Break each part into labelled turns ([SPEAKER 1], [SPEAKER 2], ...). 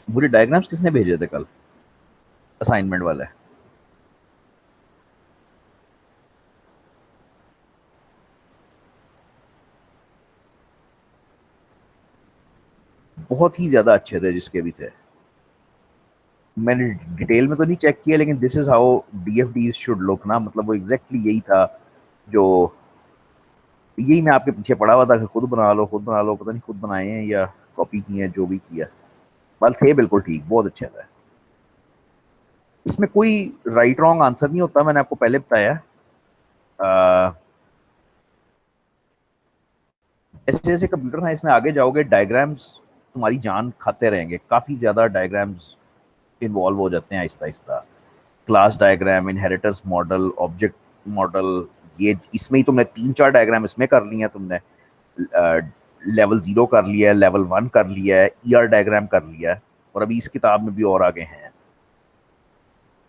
[SPEAKER 1] मुझे डायग्राम्स किसने भेजे थे कल, असाइनमेंट वाले? बहुत ही ज्यादा अच्छे थे जिसके भी थे। मैंने डिटेल में तो नहीं चेक किया, लेकिन this is how DFD should look ना, मतलब वो एग्जैक्टली यही था जो, यही मैं आपके पीछे पड़ा हुआ था कि खुद बना लो खुद बना लो, पता नहीं खुद बनाए हैं या कॉपी की हैं, जो भी किया। बल थे बिल्कुल ठीक, बहुत अच्छे थे। इसमें कोई राइट रॉन्ग आंसर नहीं होता, मैंने आपको पहले बताया। अह, जैसे जैसे कंप्यूटर साइंस में आगे जाओगे, डायग्राम्स तुम्हारी जान खाते रहेंगे, काफी ज्यादा डायग्राम्स इन्वॉल्व हो जाते हैं Aahista Aahista. Class diagram, inheritance model, object model, ये इसमें ही तुमने तीन चार डायग्राम इसमें कर लिया तुमने। लेवल 0 कर लिया है, लेवल 1 कर लिया है, ईआर डायग्राम कर लिया है, और अभी इस किताब में भी और आगे हैं।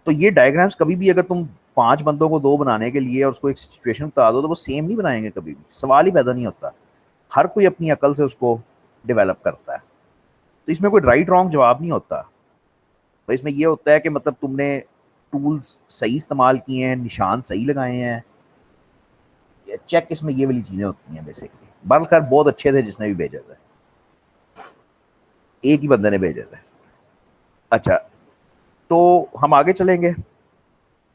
[SPEAKER 1] तो ये डायग्राम्स कभी भी अगर तुम पांच बंदों को दो बनाने के लिए और उसको एक सिचुएशन बता दो, तो वो सेम नहीं बनाएंगे, कभी भी सवाल ही पैदा नहीं होता। हर कोई अपनी अकल से उसको डेवलप करता है। तो इसमें कोई राइट रॉन्ग जवाब नहीं होता। तो इसमें ये होता है कि मतलब तुमने टूल्स सही इस्तेमाल किए हैं, निशान सही लगाए हैं, चेक इसमें ये वाली चीजें होती हैं बेसिकली। बल खैर बहुत अच्छे थे जिसने भी भेजे थे, एक ही बंदे ने भेजे थे। अच्छा, तो हम आगे चलेंगे।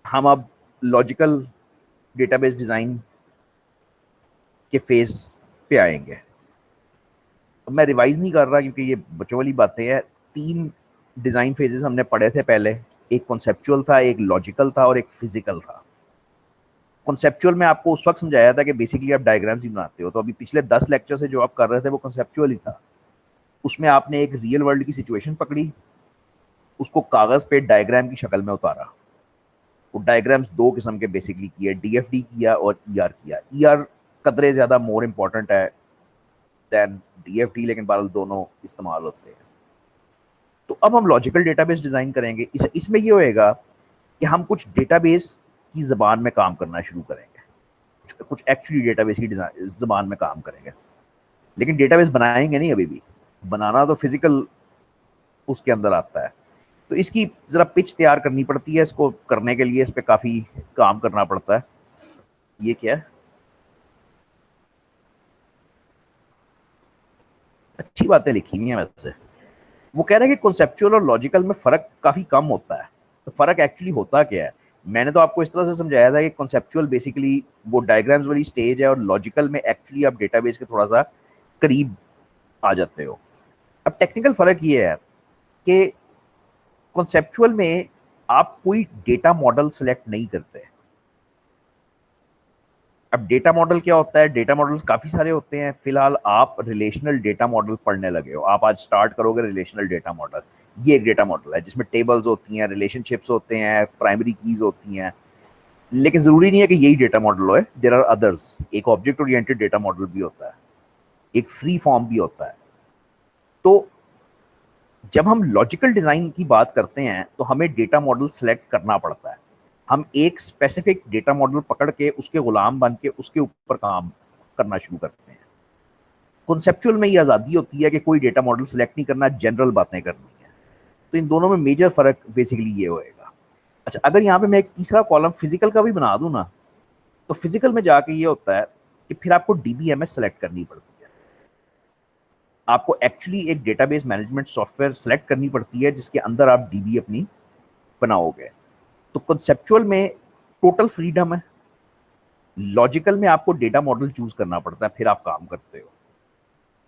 [SPEAKER 1] हम अब लॉजिकल डेटाबेस डिजाइन के फेज पे आएंगे। अब मैं रिवाइज नहीं कर रहा क्योंकि ये बच्चों वाली बातें हैं। तीन डिजाइन फेजेस हमने पढ़े थे पहले। एक कॉन्सेप्चुअल था, एक लॉजिकल था, और एक फिजिकल था। कॉन्सेप्चुअल में आपको उस वक्त समझाया था कि बेसिकली आप डायग्राम्स ही बनाते हो। तो अभी पिछले 10 लेक्चर से जो आप कर रहे थे वो कॉन्सेप्चुअल ही था। उसमें आपने एक रियल वर्ल्ड की सिचुएशन पकड़ी, उसको कागज पे डायग्राम की शक्ल में उतारा। वो डायग्राम्स दो किस्म के बेसिकली किए, डीएफडी किया और ईआर किया। ईआर कदरे ज्यादा मोर इंपॉर्टेंट है देन डीएफडी, लेकिन बहरहाल दोनों इस्तेमाल होते हैं। तो अब हम लॉजिकल डेटाबेस डिजाइन करेंगे। इसमें ये होएगा कि हम कुछ डेटाबेस की जबान में काम करना शुरू करेंगे, कुछ एक्चुअली डेटाबेस की जबान में काम करेंगे। लेकिन डेटाबेस बनाएंगे नहीं अभी भी, बनाना तो फिजिकल उसके अंदर आता है। तो इसकी जरा पिच तैयार करनी पड़ती है, इसको करने के लिए इस पे काफी काम करना पड़ता है। ये क्या है? अच्छी बातें लिखी हुई हैं वैसे। वो कह रहे हैं कि कॉन्सेप्चुअल और लॉजिकल में फर्क काफी कम होता है। तो फर्क एक्चुअली होता क्या है? मैंने तो आपको इस तरह से समझाया था कि कॉन्सेप्चुअल बेसिकली वो डायग्राम्स वाली स्टेज है, और लॉजिकल में एक्चुअली आप डेटाबेस के थोड़ा सा करीब आ जाते हो। अब टेक्निकल फर्क ये है कि कॉन्सेप्चुअल में आप कोई डेटा मॉडल सेलेक्ट नहीं करते। अब डेटा मॉडल क्या होता है? डेटा मॉडल्स काफी सारे होते हैं। फिलहाल आप रिलेशनल डेटा मॉडल पढ़ने लगे हो, आप आज स्टार्ट करोगे रिलेशनल डेटा मॉडल। ये एक डेटा मॉडल है जिसमें टेबल्स होती हैं, रिलेशनशिप्स होते हैं, प्राइमरी कीज होती हैं। लेकिन जरूरी नहीं है कि यही डेटा मॉडल हो, देयर आर अदर्स। एक ऑब्जेक्ट ओरिएंटेड डेटा मॉडल भी होता है, एक फ्री फॉर्म भी होता है। तो जब हम लॉजिकल डिजाइन की बात करते हैं तो हमें डेटा मॉडल सेलेक्ट करना पड़ता है। हम एक स्पेसिफिक डेटा मॉडल पकड़ के उसके गुलाम बन के उसके ऊपर काम करना शुरू करते हैं। कॉन्सेप्चुअल में ये आज़ादी होती है कि कोई डेटा मॉडल सेलेक्ट नहीं करना, जनरल बातें करनी है। तो इन दोनों में मेजर फर्क बेसिकली ये होएगा। अच्छा, अगर यहाँ पे मैं एक तीसरा कॉलम फिजिकल का भी बना दूं ना, तो फिजिकल में जाके ये होता है कि फिर आपको डीबीएमएस सेलेक्ट करनी पड़ती है। आपको एक्चुअली एक डेटाबेस मैनेजमेंट सॉफ्टवेयर सेलेक्ट करनी पड़ती है जिसके अंदर आप डीबी अपनी बनाओगे। तो कंसेप्चुअल में टोटल फ्रीडम है। लॉजिकल में आपको डेटा मॉडल चूज करना पड़ता है, फिर आप काम करते हो।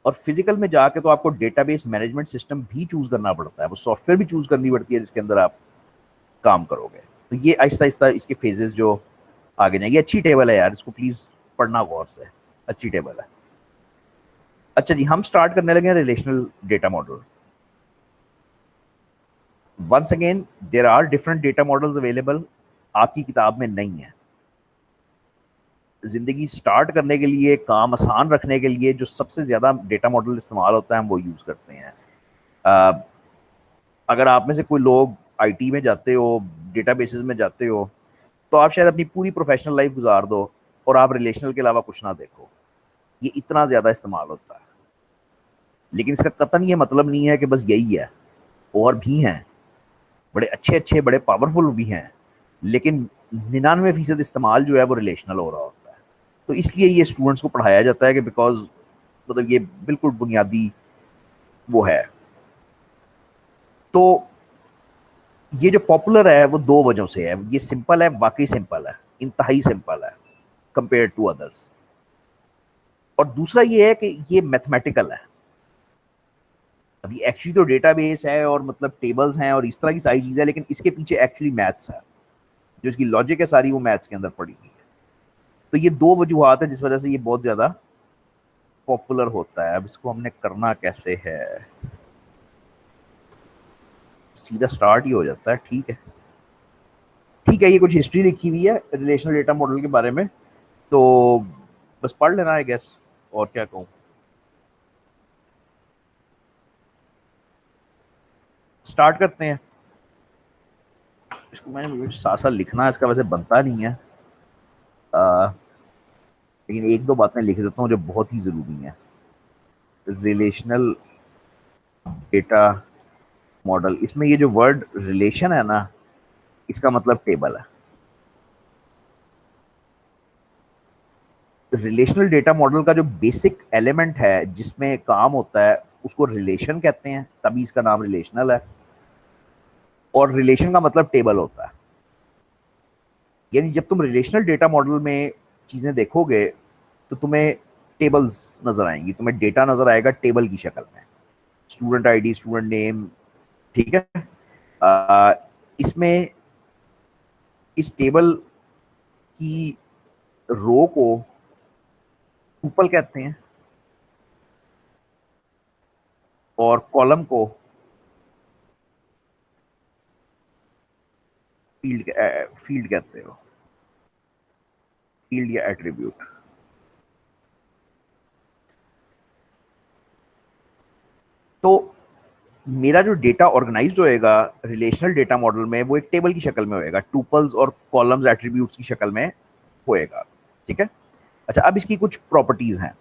[SPEAKER 1] और फिजिकल में जाके तो आपको डेटाबेस मैनेजमेंट सिस्टम भी चूज करना पड़ता है, वो सॉफ्टवेयर भी चूज करनी पड़ती है जिसके अंदर आप काम करोगे। तो ये आहिस्ता आहिस्ता इसके फेजेस जो आगे जाएंगे। अच्छी टेबल है यार, इसको प्लीज पढ़ना गौर से। अच्छी टेबल है। अच्छा जी, हम स्टार्ट करने लगे हैं relational data model. Once again, there are different data models available, आपकी किताब में नहीं है। जिंदगी स्टार्ट करने के लिए, काम आसान रखने के लिए जो सबसे ज्यादा डेटा मॉडल इस्तेमाल होता है हम वो यूज करते हैं। अ, अगर आप में से कोई लोग आईटी में जाते हो, डेटाबेसेस में जाते हो, तो आप शायद अपनी पूरी प्रोफेशनल लाइफ गुजार दो और आप रिलेशनल के अलावा कुछ ना देखो। ये इतना ज्यादा इस्तेमाल होता है। लेकिन इसका कतन ये मतलब नहीं है कि बस यही है। और भी हैं, बड़े अच्छे अच्छे, बड़े पावरफुल भी हैं, लेकिन 99% इस्तेमाल जो है वो रिलेशनल हो रहा होता है। तो इसलिए ये स्टूडेंट्स को पढ़ाया जाता है कि बिकॉज मतलब ये बिल्कुल बुनियादी वो है। तो ये जो पॉपुलर है वो दो वजहों से है। ये सिंपल है, वाकई सिंपल है, इंतहाई सिंपल है कंपेयर टू अदर्स। और दूसरा ये है कि ये मैथमेटिकल है। अभी एक्चुअली तो डेटाबेस है और मतलब टेबल्स हैं और इस तरह की सारी चीजें हैं, लेकिन इसके पीछे एक्चुअली मैथ्स है, जो इसकी लॉजिक है सारी वो मैथ्स के अंदर पड़ी हुई है। तो ये दो वजूहत है जिस वजह से ये बहुत ज्यादा पॉपुलर होता है। अब इसको हमने करना कैसे है, सीधा स्टार्ट ही हो जाता है। ठीक है, ठीक है, ये कुछ हिस्ट्री लिखी हुई है रिलेशनल डेटा मॉडल के बारे में, तो बस पढ़ लेना है गैस, और क्या कहूँ। स्टार्ट करते हैं इसको। मैंने साथ साथ लिखना इसका वैसे बनता नहीं है, लेकिन एक दो बातें लिख देता हूँ जो बहुत ही ज़रूरी हैं। रिलेशनल डेटा मॉडल, इसमें ये जो वर्ड रिलेशन है ना, इसका मतलब टेबल है। रिलेशनल डेटा मॉडल का जो बेसिक एलिमेंट है जिसमें काम होता है उसको रिलेशन कहते हैं, तभी इसका नाम रिलेशनल है। और रिलेशन का मतलब टेबल होता है। यानी जब तुम रिलेशनल डेटा मॉडल में चीजें देखोगे तो तुम्हें टेबल्स नजर आएंगी, तुम्हें डेटा नजर आएगा टेबल की शक्ल में, स्टूडेंट आईडी, स्टूडेंट नेम। ठीक है, इसमें इस टेबल की रो को टुपल कहते हैं और कॉलम को फील्ड कहते हो, फील्ड या एट्रीब्यूट। तो मेरा जो डेटा ऑर्गेनाइज्ड होएगा रिलेशनल डेटा मॉडल में वो एक टेबल की शक्ल में होएगा, टुपल्स और कॉलम्स एट्रीब्यूट्स की शक्ल में होएगा। ठीक है, अच्छा अब इसकी कुछ प्रॉपर्टीज हैं।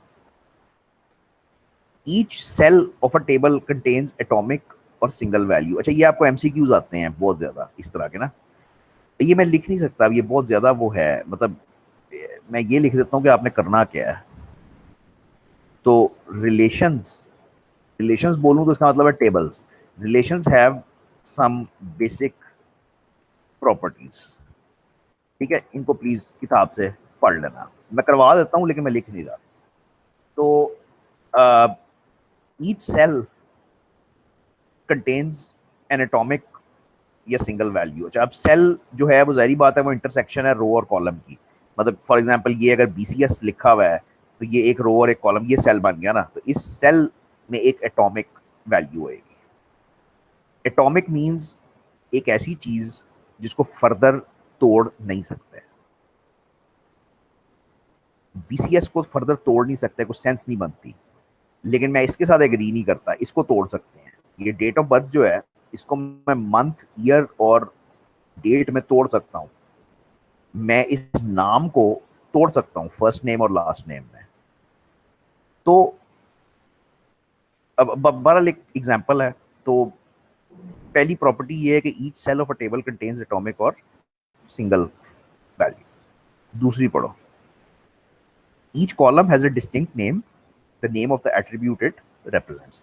[SPEAKER 1] Each cell of a table contains atomic और सिंगल वैल्यू। अच्छा, ये आपको एमसीक्यूज आते हैं बहुत ज्यादा इस तरह के ना, ये मैं लिख नहीं सकता, ये बहुत ज्यादा वो है, मतलब मैं ये लिख देता हूँ कि आपने करना क्या है। तो रिलेशंस, रिलेशंस बोलूं तो इसका मतलब है tables. Relations have some basic properties. ठीक है, इनको प्लीज किताब से पढ़ लेना, मैं करवा देता हूँ लेकिन मैं लिख नहीं रहा। तो each cell contains an atomic या सिंगल वैल्यू। अच्छा, अब सेल जो है वो जाहिर बात है वो इंटरसेक्शन है रो और कॉलम की। मतलब फॉर एग्जांपल ये अगर बीसीएस लिखा हुआ है तो ये एक रो और एक कॉलम, ये सेल बन गया ना, तो इस सेल में एक एटॉमिक वैल्यू होएगी। एटॉमिक मींस एक ऐसी चीज जिसको फर्दर तोड़ नहीं सकते। बीसीएस को फर्दर तोड़ नहीं सकते, कुछ सेंस नहीं बनती। लेकिन मैं इसके साथ एग्री नहीं करता, इसको तोड़ सकते हैं। ये डेट ऑफ बर्थ जो है इसको मैं मंथ, ईयर और डेट में तोड़ सकता हूँ। मैं इस नाम को तोड़ सकता हूँ फर्स्ट नेम और लास्ट नेम में। तो अब बहरहाल एक एग्जांपल है। तो पहली प्रॉपर्टी ये है कि each cell of a table contains atomic और सिंगल वैल्यू। दूसरी पढ़ो, each column has a distinct name, the name of the attribute it represents.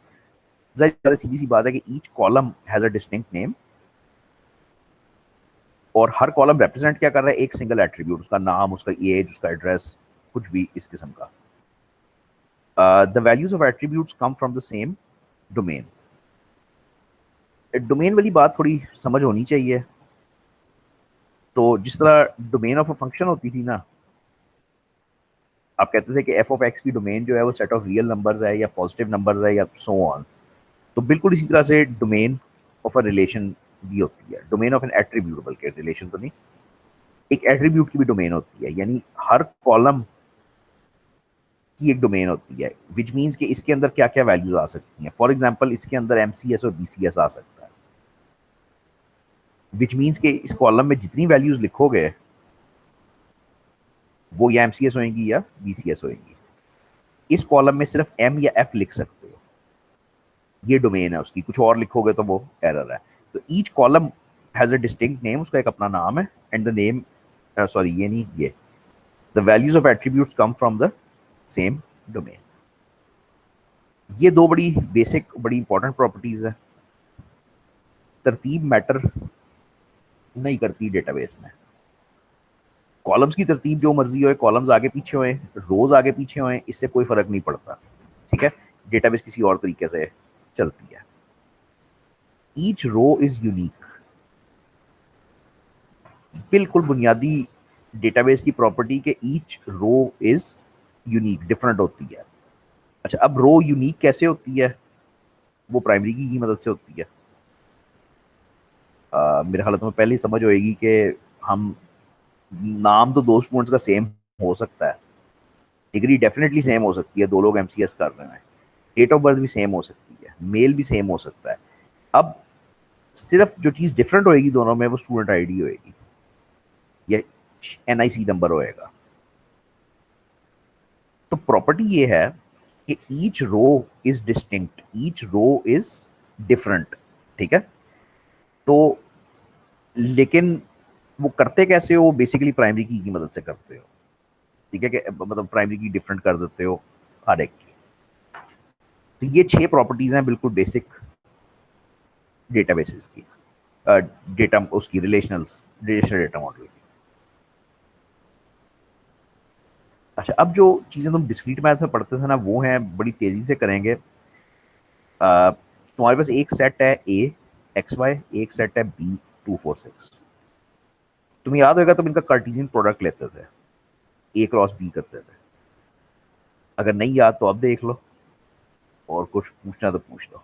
[SPEAKER 1] सीधी सी बात है कि each column has a distinct name, और हर कॉलम रिप्रेजेंट क्या कर रहा है, एक सिंगल एट्रीब्यूट, उसका नाम, उसका एज, उसका एड्रेस, कुछ भी इस किस्म का। The values of attributes come from the same domain. Domain वाली बात थोड़ी समझ होनी चाहिए। तो जिस तरह डोमेन ऑफ अ फंक्शन होती थी ना, आप कहते थे कि एफ ऑफ एक्स की डोमेन जो है वो सेट ऑफ रियल नंबर्स है या पॉजिटिव नंबर्स है या सो ऑन। तो बिल्कुल इसी तरह से डोमेन ऑफ अ रिलेशन भी होती है, डोमेन ऑफ एन एट्रीब्यूट, बल्कि रिलेशन तो नहीं, एक एट्रीब्यूट की भी डोमेन होती है। यानी हर कॉलम की एक डोमेन होती है, विच मीन्स कि इसके अंदर क्या क्या वैल्यूज आ सकती हैं। फॉर एग्जाम्पल इसके अंदर एमसीएस और बीसीएस आ सकता है, विच मीन्स कि इस कॉलम में जितनी वैल्यूज लिखोगे वो या एमसीएस होएंगी या बीसीएस होएंगी। इस कॉलम में सिर्फ एम या एफ लिख सकते हो। ये डोमेन है उसकी, कुछ और लिखोगे तो वो एरर है। तो each column has a distinct name, उसका एक अपना नाम है, एंड द नेम, सॉरी ये नहीं, ये the values of attributes come from the same domain. ये दो बड़ी बेसिक, बड़ी इंपॉर्टेंट प्रॉपर्टीज है। तरतीब मैटर नहीं करती डेटाबेस में। कॉलम्स की तरतीब जो मर्जी हो, कॉलम्स आगे पीछे होए, रोज आगे पीछे होए, इससे कोई फर्क नहीं पड़ता। ठीक है, डेटाबेस किसी और तरीके से चलती है। ईच रो इज यूनिक, बिल्कुल बुनियादी डेटाबेस की प्रॉपर्टी के each row is unique, different होती है। अच्छा, अब रो यूनिक कैसे होती है? वो प्राइमरी की मदद से होती है। मेरे हालत में पहले ही समझ होएगी कि हम, नाम तो दो स्टूडेंट्स का सेम हो सकता है, डिग्री डेफिनेटली सेम हो सकती है, दो लोग एमसीएस कर रहे हैं, डेट ऑफ बर्थ भी सेम हो सकती है, मेल भी सेम हो सकता है। अब सिर्फ जो चीज डिफरेंट होएगी दोनों में, वो स्टूडेंट आईडी होएगी, ये एनआईसी नंबर होएगा। तो प्रॉपर्टी ये है कि each row is distinct, each row is different. ठीक है, तो लेकिन वो करते कैसे हो? बेसिकली प्राइमरी की मदद से करते हो। ठीक है, कि मतलब प्राइमरी की डिफरेंट कर देते हो हर एक की। तो ये 6 प्रॉपर्टीज हैं बिल्कुल बेसिक डेटाबेसेस की, डेटा उसकी रिलेशनल डेटा मॉडल की। अच्छा, अब जो चीजें तुम डिस्क्रीट मैथ में पढ़ते थे ना, वो हैं, बड़ी तेजी से करेंगे। तुम्हारे पास एक सेट है ए एक्स वाई, एक सेट है बी 2 4 6। तुम्हें याद होगा तुम इनका कार्टेशियन प्रोडक्ट लेते थे, ए क्रॉस बी करते थे। अगर नहीं याद तो अब देख लो, और कुछ पूछना तो पूछ लो।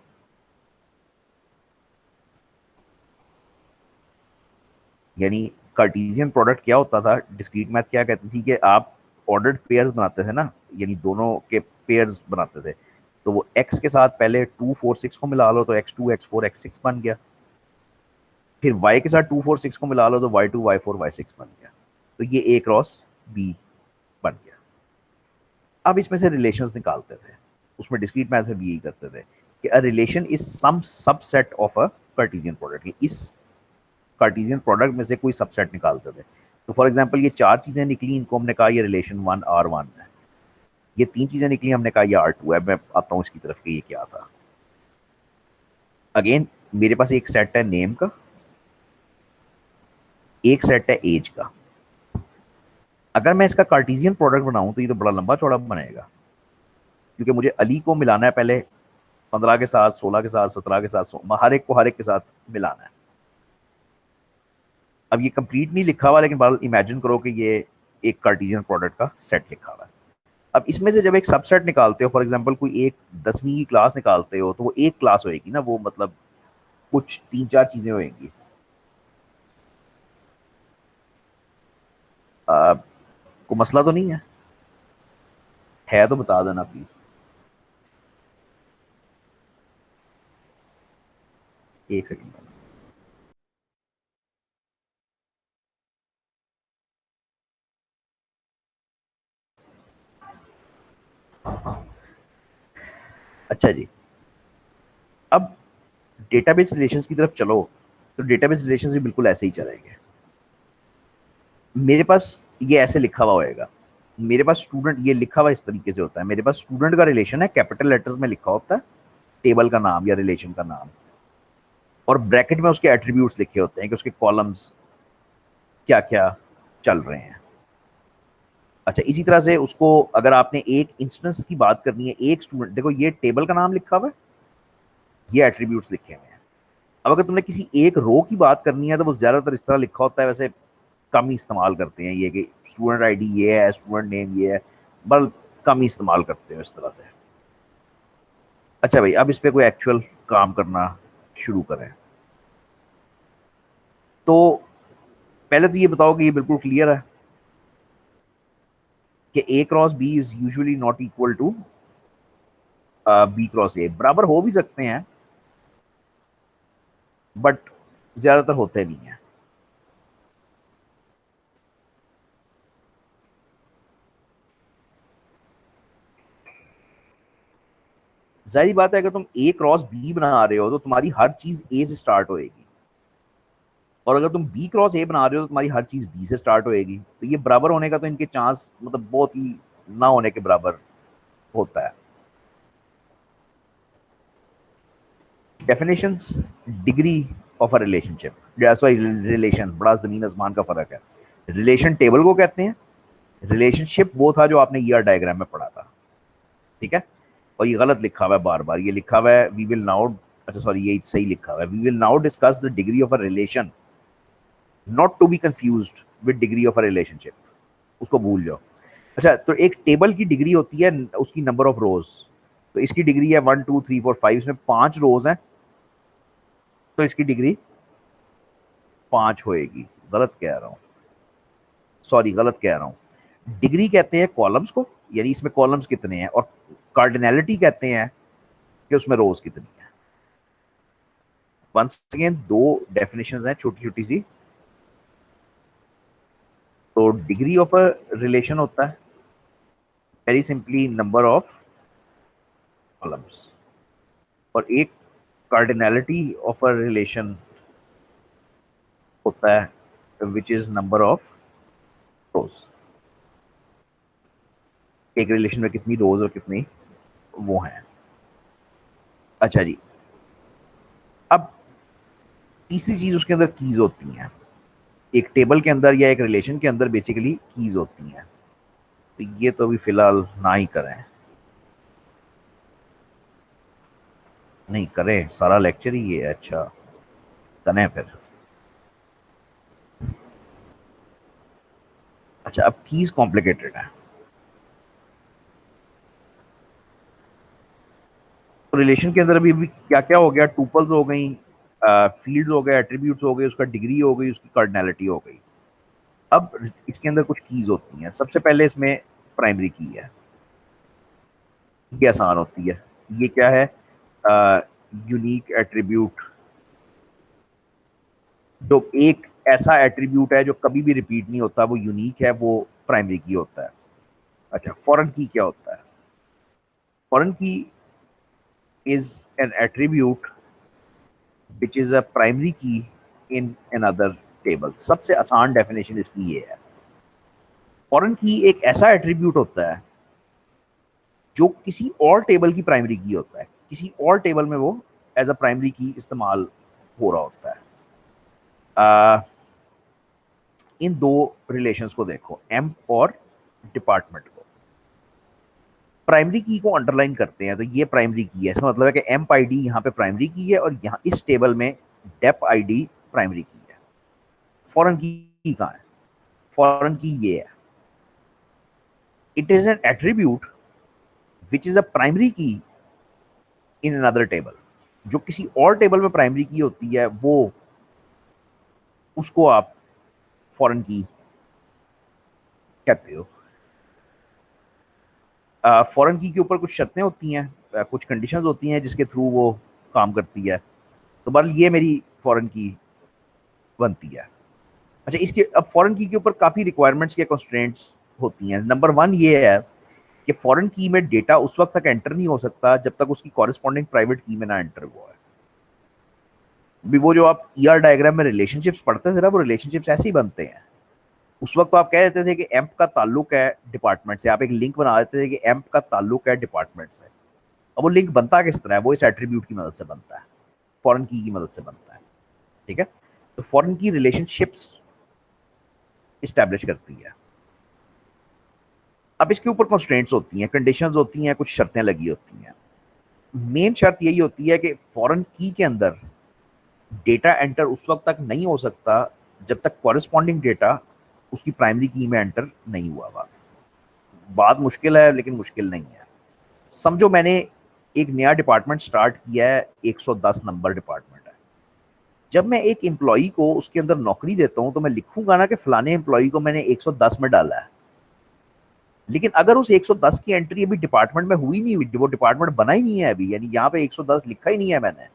[SPEAKER 1] यानी कार्टेशियन प्रोडक्ट क्या होता था? डिस्क्रीट मैथ क्या कहती थी कि आप ऑर्डर्ड पेयर्स बनाते थे ना, यानी दोनों के पेयर्स बनाते थे। तो वो एक्स के साथ पहले 2 4 6 को मिला लो, तो x2 x4 x6 बन गया। फिर y के साथ 2 4 6 को मिला लो, तो y2 y4 y6 बन गया। तो ये ए क्रॉस बी बन गया। अब इसमें से रिलेशंस निकालते थे, उसमें डिस्क्रीट मैथ में भी यही करते थे कि a relation is some subset of a cartesian product. इस कार्टेशियन प्रोडक्ट में से कोई सबसेट निकालते थे। तो फॉर एग्जांपल ये 4 चीजें निकली, इनको हमने कहा ये रिलेशन 1 R1 है। ये 3 चीजें निकली, हमने कहा ये R2 है। मैं आता हूँ इसकी तरफ कि ये क्या था। अगेन, मेरे पास एक सेट है नेम का, एक सेट है एज का। अगर मैं इसका कार्टेशियन प्रोडक्ट बनाऊं तो ये तो बड़ा लंबा चौड़ा बनेगा, क्योंकि मुझे अली को मिलाना है पहले 15 के साथ, 16 के साथ, 17 के साथ, हर एक के साथ मिलाना है। अब ये कंप्लीट नहीं लिखा हुआ, लेकिन बहरहाल इमेजिन करो कि ये एक कार्टेशियन प्रोडक्ट का सेट लिखा हुआ है। अब इसमें से जब एक सबसेट निकालते हो, फॉर एग्जांपल कोई एक 10वीं की क्लास निकालते हो, तो वो एक क्लास होएगी ना, वो मतलब कुछ 3 4 चीजें होएंगी। को मसला तो नहीं है तो बता देना प्लीज। एक सेकंड। अच्छा जी, अब डेटाबेस रिलेशंस की तरफ चलो, तो डेटाबेस रिलेशंस भी बिल्कुल ऐसे ही चलेंगे। मेरे पास ये ऐसे लिखा हुआ होएगा, मेरे पास स्टूडेंट, ये लिखा हुआ इस तरीके से होता है, मेरे पास स्टूडेंट का रिलेशन है, कैपिटल लेटर्स में लिखा होता है टेबल का नाम या रिलेशन का नाम, और ब्रैकेट में उसके एट्रीब्यूट्स लिखे होते हैं कि उसके कॉलम्स क्या क्या चल रहे हैं। अच्छा, इसी तरह से उसको, अगर आपने एक इंस्टेंस की बात करनी है, एक स्टूडेंट, देखो ये टेबल का नाम लिखा हुआ है, ये एट्रीब्यूट्स लिखे हुए हैं। अब अगर तुमने किसी एक रो की बात करनी है, तो वो ज्यादातर इस तरह लिखा होता है, वैसे कम ही इस्तेमाल करते हैं ये कि स्टूडेंट आईडी ये है, स्टूडेंट नेम ये है, बल कम ही इस्तेमाल करते हैं इस तरह से। अच्छा भाई, अब इस पे कोई एक्चुअल काम करना शुरू करें। तो पहले तो ये बताओ कि ये बिल्कुल क्लियर है कि A cross B is usually not equal to B cross A. बराबर हो भी सकते हैं, बट ज्यादातर होते नहीं है। जाहिर बात है अगर तुम ए क्रॉस बी बना रहे हो तो तुम्हारी हर चीज ए से स्टार्ट होएगी, और अगर तुम बी क्रॉस ए बना रहे हो तो तुम्हारी हर चीज बी से स्टार्ट होएगी। तो ये बराबर होने का तो इनके चांस मतलब बहुत ही ना होने के बराबर होता है। Definitions, degree of a relationship, sorry relation, बड़ा जमीन आसमान का फर्क है। रिलेशन टेबल को कहते हैं, रिलेशनशिप वो था जो आपने ईआर डायग्राम में पढ़ा था, ठीक है। और ये गलत लिखा हुआ है बार बार, ये लिखा हुआ है वी विल नाउ, अच्छा सॉरी ये सही लिखा हुआ है, we will now discuss the degree of a relation, not to be confused with degree of a relationship, उसको भूल जाओ। अच्छा, तो एक टेबल की डिग्री होती है उसकी नंबर ऑफ रोज, तो इसकी डिग्री है 1 2 3 4 5, इसमें 5 रोज हैं, तो इसकी डिग्री 5 होएगी। गलत कह रहा हूं, सॉरी गलत कह रहा हूं। डिग्री कहते हैं कॉलम्स को, यानी इसमें कॉलम्स कितने हैं, और कार्डिनैलिटी कहते हैं कि उसमें रोज कितनी है। वंस अगेन दो डेफिनेशंस हैं छोटी छोटी सी। तो डिग्री ऑफ अ रिलेशन होता है very simply number of columns, और एक कार्डिनैलिटी ऑफ अ रिलेशन होता है विच इज नंबर ऑफ रोज। एक रिलेशन में कितनी रोज और कितनी वो हैं। अच्छा जी, अब तीसरी चीज उसके अंदर कीज होती हैं। एक टेबल के अंदर या एक रिलेशन के अंदर बेसिकली कीज होती हैं, तो ये तो अभी फिलहाल ना ही करें, नहीं करें, सारा लेक्चर ही ये है। अच्छा करें फिर। अच्छा, अब कीज कॉम्प्लिकेटेड है। तो रिलेशन के अंदर अभी क्या क्या हो गया, टूपल्स हो गई, फील्ड्स हो गए, एट्रीब्यूट्स हो गए, उसका डिग्री हो गई, उसकी कार्डिनैलिटी हो गई। अब इसके अंदर कुछ कीज होती हैं। सबसे पहले इसमें प्राइमरी की है, ये आसान होती है। ये क्या है, यूनिक एट्रीब्यूट, जो एक ऐसा एट्रीब्यूट है जो कभी भी रिपीट नहीं होता, वो यूनिक है, वो प्राइमरी की होता है। अच्छा, फॉरेन की क्या होता है? फॉरेन की is an attribute which is a primary key in another table. सबसे आसान डेफिनेशन इसकी ये है, फॉरेन की एक ऐसा एट्रीब्यूट होता है जो किसी और टेबल की प्राइमरी की होता है, किसी और टेबल में वो एज अ प्राइमरी की इस्तेमाल हो रहा होता है। इन दो रिलेशंस को देखो, एम और डिपार्टमेंट को, प्राइमरी की को अंडरलाइन करते हैं, तो ये प्राइमरी की है, इसका मतलब है कि एम्प आईडी यहाँ पे प्राइमरी की है, और यहाँ इस टेबल में डेप आईडी प्राइमरी की है। फॉरेन की कहाँ है? फॉरेन की ये है, it is an attribute which is a primary key in another table. जो किसी और टेबल में प्राइमरी की होती है वो, उसको आप फॉरेन की कहते हो। फॉरेन की के ऊपर कुछ शर्तें होती हैं, कुछ कंडीशंस होती हैं जिसके थ्रू वो काम करती है। तो बहरहाल ये मेरी फॉरेन की बनती है। अच्छा, इसके अब फॉरेन की के ऊपर काफ़ी रिक्वायरमेंट्स के कंस्ट्रेंट्स होती हैं। नंबर वन ये है कि फॉरेन की में डेटा उस वक्त तक एंटर नहीं हो सकता जब तक उसकी कॉरेस्पॉन्डिंग प्राइवेट की में ना एंटर हुआ है। भी वो जो आप ईआर डायग्राम में रिलेशनशिप्स पढ़ते थे ना, वो रिलेशनशिप्स ऐसे ही बनते हैं। उस वक्त तो आप कह देते थे कि एम्प का ताल्लुक है डिपार्टमेंट से, आप एक लिंक बना देते थे कि एम्प का ताल्लुक है डिपार्टमेंट से। अब वो लिंक बनता किस तरह है? वो इस एट्रीब्यूट की मदद से बनता है, फॉरेन की मदद से बनता है, ठीक है। तो फॉरेन की रिलेशनशिप्स इस्टेब्लिश करती है। अब इसके ऊपर कंस्ट्रेंट्स होती हैं, कंडीशंस होती हैं, कुछ शर्तें लगी होती हैं। मेन शर्त यही होती है कि फॉरेन की के अंदर डेटा एंटर उस वक्त तक नहीं हो सकता जब तक कॉरेस्पॉन्डिंग डेटा उसकी प्राइमरी की में एंटर नहीं हुआ हुआ। बात मुश्किल है लेकिन मुश्किल नहीं है। समझो मैंने एक नया डिपार्टमेंट स्टार्ट किया है, 110 नंबर डिपार्टमेंट है। जब मैं एक एम्प्लॉई को उसके अंदर नौकरी देता हूं तो मैं लिखूंगा ना कि फलाने एम्प्लॉई को मैंने 110 में डाला है, लेकिन अगर उस 110 की एंट्री अभी डिपार्टमेंट में हुई नहीं हुई, वो डिपार्टमेंट बना ही नहीं है अभी, यानी यहाँ पे 110 लिखा ही नहीं है मैंने,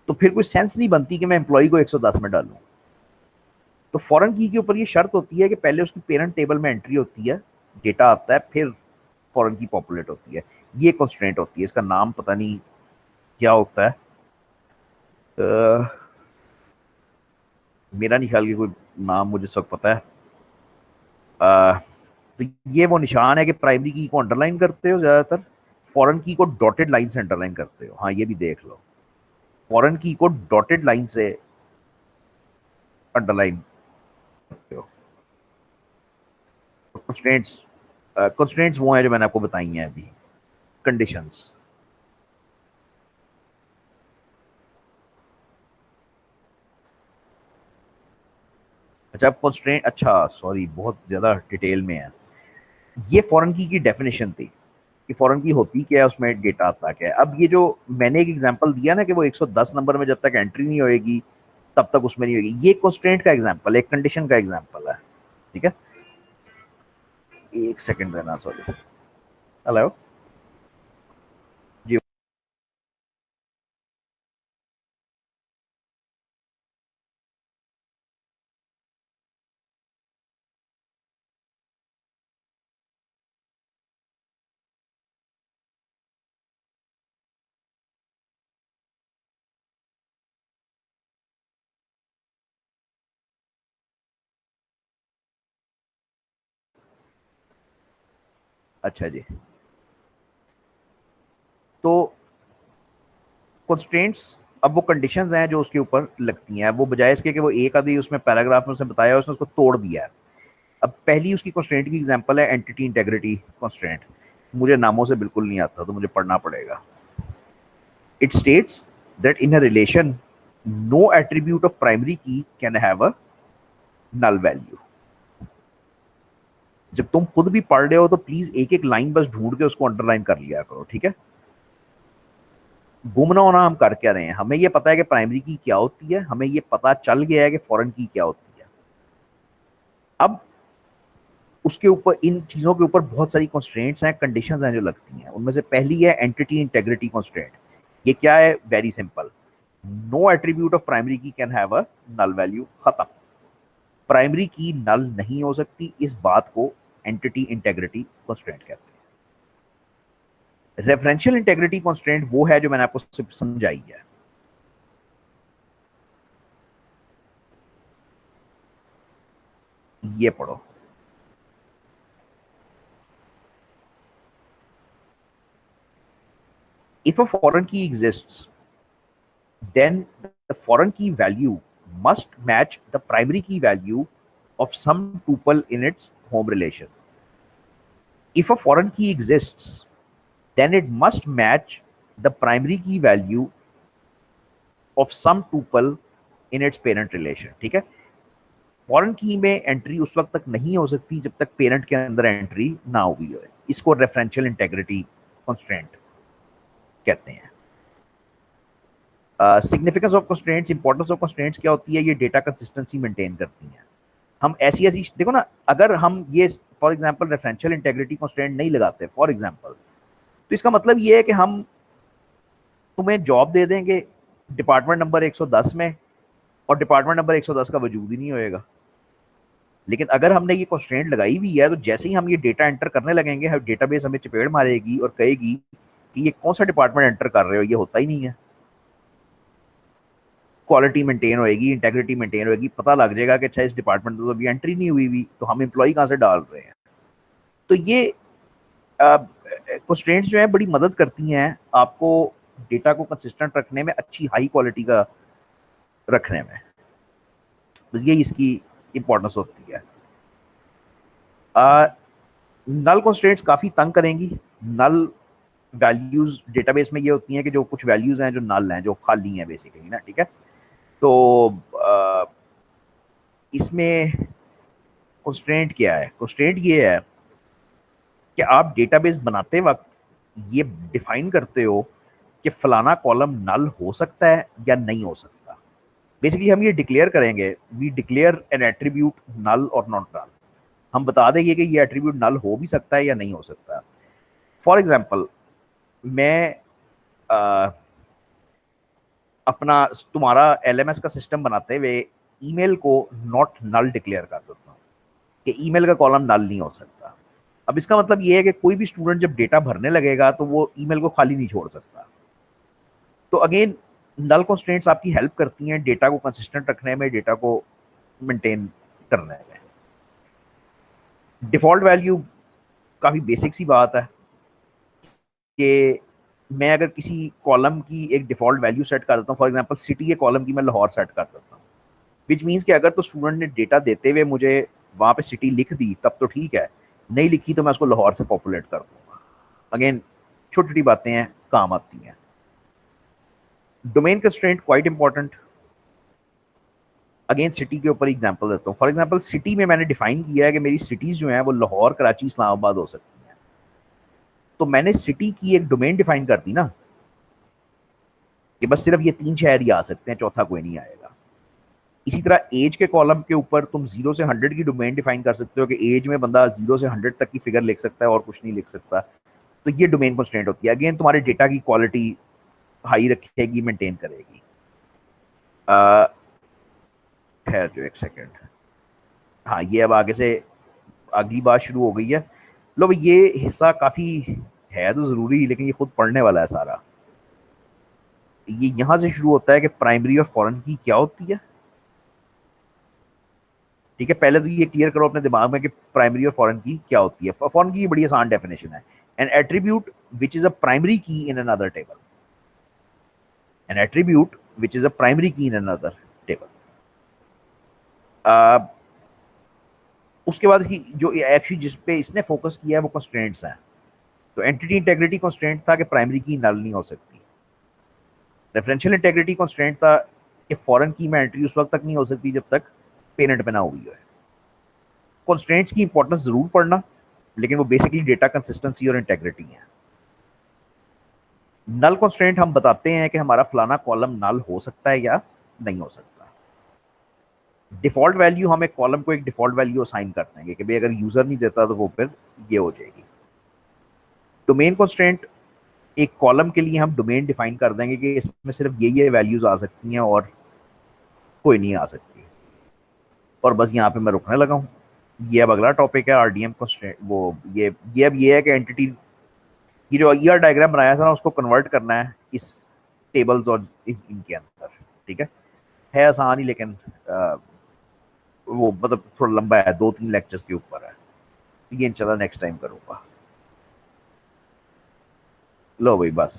[SPEAKER 1] तो फिर कोई सेंस नहीं बनती कि मैं एम्प्लॉई को 110 में डालूं। तो फॉरेन की के ऊपर ये शर्त होती है कि पहले उसकी पेरेंट टेबल में एंट्री होती है, डेटा आता है, फिर फॉरेन की पॉपुलेट होती है। ये कंस्ट्रेंट होती है, इसका नाम पता नहीं क्या होता है, मेरा नहीं ख्याल कि कोई नाम मुझे सब पता है। अ, तो ये वो निशान है कि प्राइमरी की को अंडरलाइन करते हो ज्यादातर, फॉरेन की को डॉटेड लाइन से अंडरलाइन करते हो। हाँ, ये भी देख लो, फॉरेन की को डॉटेड लाइन से अंडरलाइन करते हो। कंस्ट्रेंट्स, कंस्ट्रेंट्स वो हैं जो मैंने आपको बताई हैं अभी, कंडीशंस। अच्छा, अब कंस्ट्रेंट, अच्छा सॉरी, बहुत ज्यादा डिटेल में है। ये फॉरेन की डेफिनेशन थी कि फॉरेन की होती क्या है, उसमें डेटा आता क्या है। अब ये जो मैंने एक एग्जांपल दिया ना कि वो 110 नंबर में जब तक एंट्री नहीं होएगी तब तक उसमें नहीं होगी, ये कंस्ट्रेंट का एग्जांपल है, एक कंडीशन का एग्जांपल है। ठीक है, एक सेकंड देना, सॉरी। हेलो जी। अच्छा जी, तो कंस्ट्रेंट्स अब वो कंडीशंस हैं जो उसके ऊपर लगती हैं। वो बजाय इसके कि वो एक आधी उसमें पैराग्राफ में उसने बताया, उसने उसको तोड़ दिया है। अब पहली उसकी कंस्ट्रेंट की एग्जांपल है एंटिटी इंटेग्रिटी कंस्ट्रेंट। मुझे नामों से बिल्कुल नहीं आता तो मुझे पढ़ना पड़ेगा। It states that in a relation no attribute of primary key can have a null value. जब तुम खुद भी पढ़ रहे हो तो प्लीज एक एक लाइन बस ढूंढ के उसको अंडरलाइन कर लिया करो, ठीक है। गुम ना होना हम कर क्या रहे हैं, हमें ये पता है कि प्राइमरी की क्या होती है, हमें ये पता चल गया है कि फॉरेन की क्या होती है। अब उसके ऊपर, इन चीजों के ऊपर बहुत सारी कंस्ट्रेंट्स हैं, कंडीशंस हैं जो लगती हैं। उनमें से पहली है एंटिटी इंटेग्रिटी कंस्ट्रेंट। ये क्या है? Very simple, no attribute of primary key can have a null value. खत्म, प्राइमरी की नल नहीं हो सकती, इस बात को एंटिटी इंटेग्रिटी कंस्ट्रेंट कहते हैं। रेफरेंशियल इंटेग्रिटी कंस्ट्रेंट वो है जो मैंने आपको समझाई है। ये पढ़ो, if a foreign key exists, then the foreign key value must match the primary key value of some tuple in its home relation. If a foreign key exists, then it must match the primary key value of some tuple in its parent relation. ठीक है, foreign की में entry उस वक्त तक नहीं हो सकती जब तक पेरेंट के अंदर एंट्री ना हुई हो। इसको रेफरेंशियल इंटेग्रिटी कंस्ट्रेंट कहते हैं। Significance of constraints, importance of constraints क्या होती है? ये डेटा कंसिस्टेंसी मेंटेन करती हैं। हम ऐसी ऐसी देखो ना, अगर हम ये for example referential integrity constraint नहीं लगाते फॉर एग्जांपल, तो इसका मतलब ये है कि हम तुम्हें जॉब दे देंगे डिपार्टमेंट नंबर 110 में, और डिपार्टमेंट नंबर 110 का वजूद ही नहीं होएगा। लेकिन अगर हमने ये कंस्ट्रेंट लगाई हुई है तो जैसे ही हम ये डेटा एंटर करने लगेंगे, डेटाबेस हमें चपेड़ मारेगी और कहेगी कि ये कौन सा डिपार्टमेंट एंटर कर रहे हो, ये होता ही नहीं है। क्वालिटी मेंटेन होएगी, इंटेग्रिटी मेंटेन होएगी, पता लग जाएगा कि अच्छा इस डिपार्टमेंट में तो अभी एंट्री नहीं हुई हुई, तो हम एम्प्लॉय कहाँ से डाल रहे हैं। तो ये कंस्ट्रेंट्स जो है बड़ी मदद करती हैं आपको डेटा को कंसिस्टेंट रखने में, अच्छी हाई क्वालिटी का रखने में। तो ये इसकी इंपॉर्टेंस होती है। नल कंस्ट्रेंट्स काफ़ी तंग करेंगी। नल वैल्यूज डेटाबेस में ये होती हैं कि जो कुछ वैल्यूज हैं जो नल हैं, जो खाली हैं बेसिकली ना, ठीक है। तो इसमें कंस्ट्रेंट क्या है? कंस्ट्रेंट ये है कि आप डेटाबेस बनाते वक्त ये डिफाइन करते हो कि फलाना कॉलम नल हो सकता है या नहीं हो सकता। बेसिकली हम ये डिक्लेयर करेंगे, वी डिक्लेयर एन एट्रीब्यूट नल और नॉट नल। हम बता देंगे कि ये एट्रीब्यूट नल हो भी सकता है या नहीं हो सकता। फॉर एग्जाम्पल, मैं अपना तुम्हारा एलएमएस का सिस्टम बनाते हुए ईमेल को नॉट नल डिक्लेयर कर देता हूँ कि ईमेल का कॉलम नल नहीं हो सकता। अब इसका मतलब ये है कि कोई भी स्टूडेंट जब डेटा भरने लगेगा तो वो ईमेल को खाली नहीं छोड़ सकता। तो अगेन नल कंस्ट्रेंट्स आपकी हेल्प करती हैं डेटा को कंसिस्टेंट रखने में, डेटा को मेंटेन करने में। डिफॉल्ट वैल्यू काफी बेसिक सी बात है कि मैं अगर किसी कॉलम की एक डिफॉल्ट वैल्यू सेट कर देता हूँ, फॉर एग्जांपल सिटी के कॉलम की मैं लाहौर सेट कर देता हूँ, विच मीन्स कि अगर तो स्टूडेंट ने डेटा देते हुए मुझे वहां पे सिटी लिख दी तब तो ठीक है, नहीं लिखी तो मैं उसको लाहौर से पॉपुलेट कर दूंगा। अगेन छोटी छोटी बातें हैं, काम आती हैं। Domain constraint quite important. Again city के ऊपर एग्जांपल देता हूँ। फॉर एग्जांपल सिटी में मैंने डिफाइन किया है कि मेरी सिटीज जो हैं वो लाहौर, कराची, इस्लामाबाद हो सकती हैं। तो मैंने सिटी की एक डोमेन डिफाइन कर दी ना कि बस सिर्फ ये 3 शहर ही आ सकते हैं, चौथा कोई नहीं आएगा। इसी तरह एज के कॉलम के ऊपर तुम 0 से 100 की डोमेन डिफाइन कर सकते हो कि एज में बंदा 0 से 100 तक की फिगर लिख सकता है और कुछ नहीं लिख सकता। तो ये डोमेन कंस्ट्रेंट होती है। अगेन तुम्हारे डेटा की क्वालिटी हाई रखेगी, मेंटेन करेगी। ठहर जो एक सेकेंड। हाँ, ये अब आगे से अगली बात शुरू हो गई है। लो भाई, ये हिस्सा काफी है तो जरूरी, लेकिन ये खुद पढ़ने वाला है सारा। ये यहां से शुरू होता है कि प्राइमरी और फॉरेन की क्या होती है। ठीक है, पहले तो ये क्लियर करो अपने दिमाग में कि प्राइमरी और फॉरेन की क्या होती है। फॉरेन की बड़ी आसान डेफिनेशन है, an attribute which is a primary key in another table. An attribute which is a primary key in another table. उसके बाद इसकी जो एक्चुअली जिस पे इसने फोकस किया है वो कंस्ट्रेंट्स हैं। तो एंटिटी इंटेग्रिटी कंस्ट्रेंट था कि प्राइमरी की नल नहीं हो सकती। रेफरेंशियल इंटेग्रिटी कंस्ट्रेंट था कि फॉरेन की में एंट्री उस वक्त तक नहीं हो सकती जब तक पेरेंट पे ना हुई है। कंस्ट्रेंट्स की इंपॉर्टेंस जरूर पढ़ना, लेकिन वो बेसिकली डेटा कंसिस्टेंसी और इंटेग्रिटी है। नल कंस्ट्रेंट हम बताते हैं कि हमारा फलाना कॉलम नल हो सकता है या नहीं हो सकता। डिफॉल्ट वैल्यू, हम एक कॉलम को एक डिफॉल्ट वैल्यू असाइन कर देंगे कि भाई अगर यूजर नहीं देता तो वो फिर ये हो जाएगी। डोमेन कंस्ट्रेंट, एक कॉलम के लिए हम डोमेन डिफाइन कर देंगे कि इसमें सिर्फ ये वैल्यूज आ सकती हैं और कोई नहीं आ सकती। और बस यहाँ पे मैं रुकने लगा हूँ। ये अब अगला टॉपिक है आरडीएम कंस्ट्रेंट। वो ये अब ये है कि एंटिटी, ये जो ईआर डायग्राम बनाया था ना उसको कन्वर्ट करना है इस टेबल्स और इनके अंदर। ठीक है आसान ही, लेकिन वो मतलब थोड़ा लंबा है, 2-3 लेक्चर्स के ऊपर है। ये इंशाल्लाह नेक्स्ट टाइम करूंगा। लो भाई बस,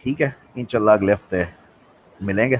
[SPEAKER 1] ठीक है, इंशाल्लाह अगले हफ्ते मिलेंगे।